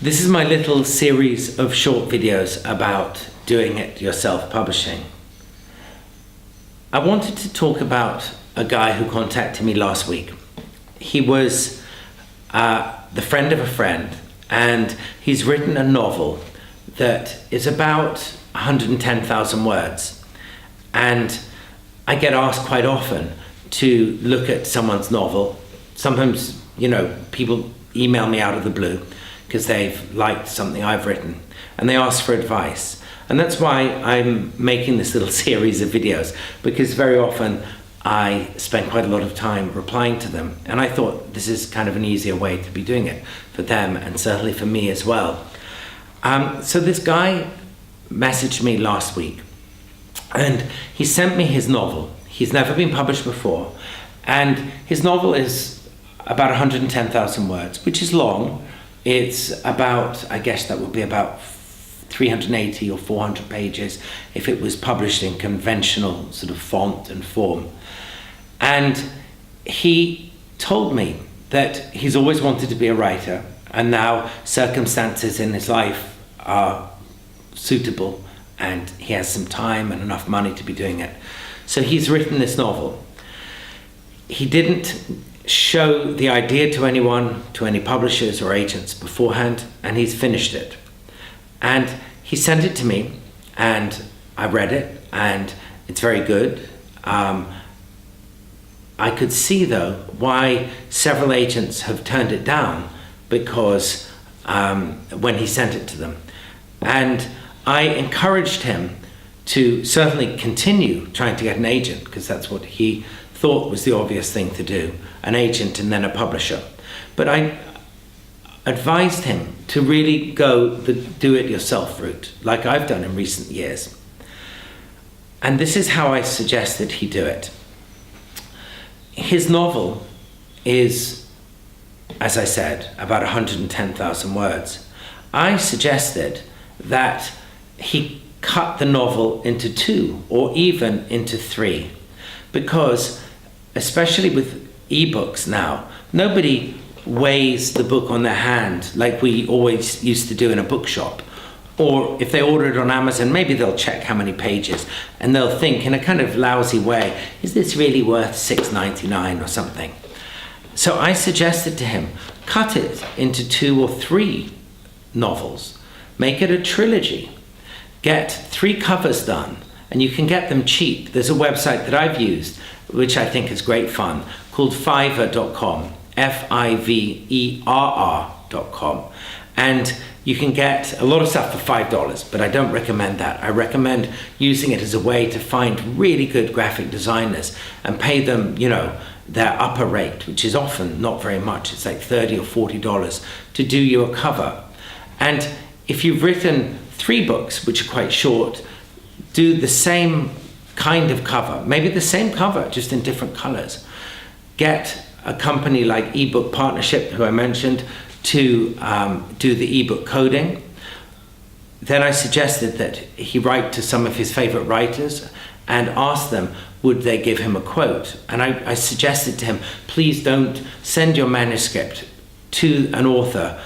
This is my little series of short videos about doing it yourself publishing. I wanted to talk about a guy who contacted me last week. He was the friend of a friend, and he's written a novel that is about 110,000 words. And I get asked quite often to look at someone's novel. Sometimes, people email me out of the blue because they've liked something I've written and they ask for advice. And that's why I'm making this little series of videos, because very often I spend quite a lot of time replying to them, and I thought this is kind of an easier way to be doing it for them and certainly for me as well. So this guy messaged me last week and he sent me his novel. He's never been published before, and his novel is about 110,000 words, which is long. It's about, I guess that would be about 380 or 400 pages if it was published in conventional sort of font and form. And he told me that he's always wanted to be a writer, and now circumstances in his life are suitable and he has some time and enough money to be doing it. So he's written this novel. He didn't show the idea to anyone, to any publishers or agents beforehand, and he's finished it. And he sent it to me, and I read it, and it's very good. I could see, though, why several agents have turned it down, because when he sent it to them. And I encouraged him to certainly continue trying to get an agent, because that's what he thought was the obvious thing to do, an agent and then a publisher. But I advised him to really go the do-it-yourself route, like I've done in recent years. And this is how I suggested he do it. His novel is, as I said, about 110,000 words. I suggested that he cut the novel into 2 or even into 3, because especially with eBooks now, nobody weighs the book on their hand like we always used to do in a bookshop. Or if they order it on Amazon, maybe they'll check how many pages and they'll think in a kind of lousy way, is this really worth $6.99 or something? So I suggested to him, cut it into 2 or 3 novels, make it a trilogy, get 3 covers done, and you can get them cheap. There's a website that I've used, which I think is great fun, called Fiverr.com, Fiverr.com. And you can get a lot of stuff for $5, but I don't recommend that. I recommend using it as a way to find really good graphic designers and pay them, their upper rate, which is often not very much. It's like $30 or $40 to do you a cover. And if you've written 3 books, which are quite short, do the same kind of cover, maybe the same cover, just in different colors. Get a company like eBook Partnership, who I mentioned, to do the eBook coding. Then I suggested that he write to some of his favorite writers and ask them, would they give him a quote? And I suggested to him, please don't send your manuscript to an author,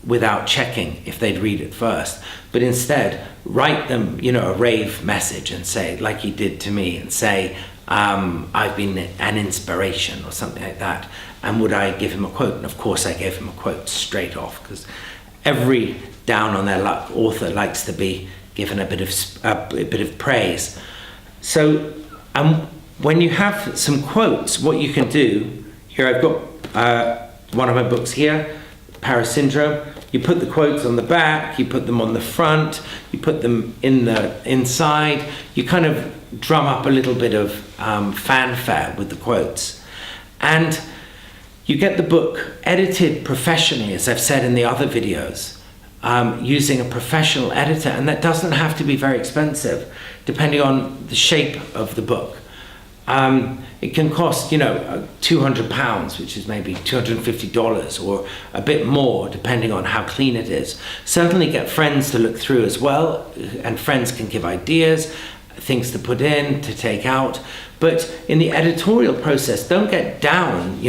without checking if they'd read it first, but instead write them, a rave message and say, like he did to me, and say, I've been an inspiration or something like that, and would I give him a quote? And of course I gave him a quote straight off, because every down on their luck author likes to be given a bit of praise. So when you have some quotes, what you can do, here I've got one of my books here, Paris Syndrome. You put the quotes on the back, you put them on the front, you put them in the inside. You kind of drum up a little bit of fanfare with the quotes. And you get the book edited professionally, as I've said in the other videos, using a professional editor, and that doesn't have to be very expensive, depending on the shape of the book. It can cost, £200, which is maybe $250, or a bit more, depending on how clean it is. Certainly get friends to look through as well, and friends can give ideas, things to put in, to take out. But in the editorial process, don't get down,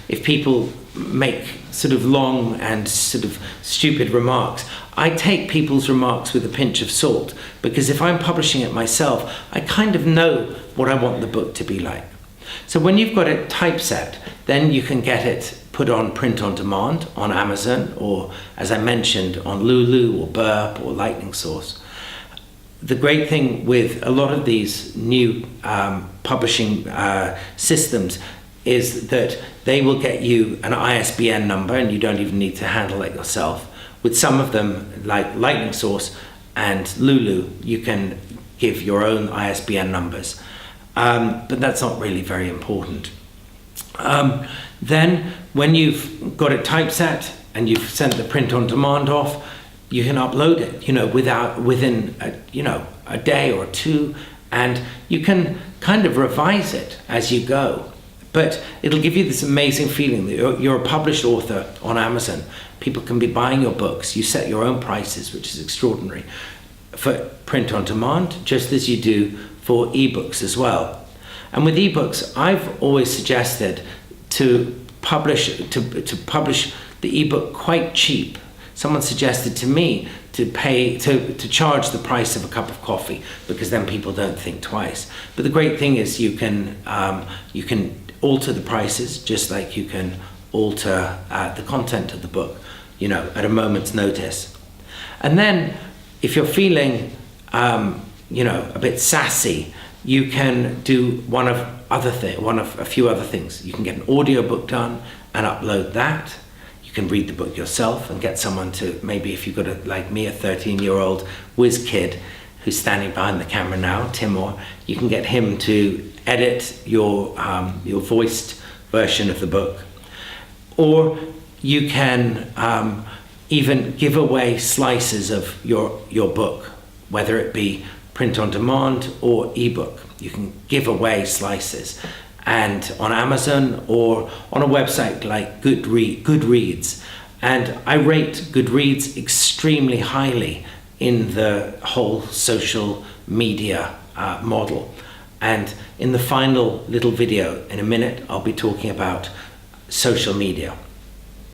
if people make sort of long and sort of stupid remarks. I take people's remarks with a pinch of salt, because if I'm publishing it myself, I kind of know what I want the book to be like. So when you've got it typeset, then you can get it put on print on demand on Amazon, or as I mentioned, on Lulu or Burp or Lightning Source. The great thing with a lot of these new publishing systems is that they will get you an ISBN number, and you don't even need to handle it yourself. With some of them, like Lightning Source and Lulu, you can give your own ISBN numbers, but that's not really very important. Then when you've got it typeset and you've sent the print on demand off, you can upload it, within a day or two, and you can kind of revise it as you go. But it'll give you this amazing feeling that you're a published author on Amazon. People can be buying your books. You set your own prices, which is extraordinary, for print on demand, just as you do for ebooks as well. And with ebooks, I've always suggested to publish the ebook quite cheap. Someone suggested to me to charge the price of a cup of coffee, because then people don't think twice. But the great thing is you can alter the prices, just like you can alter the content of the book, at a moment's notice. And then if you're feeling a bit sassy, you can do one of a few other things. You can get an audiobook done and upload that. You can read the book yourself and get someone to, maybe if you've got like me, a 13-year-old whiz kid who's standing behind the camera now, Timur, you can get him to edit your voiced version of the book. Or you can even give away slices of your book, whether it be print on demand or ebook. You can give away slices, and on Amazon or on a website like Goodreads. And I rate Goodreads extremely highly in the whole social media model. And in the final little video in a minute, I'll be talking about social media.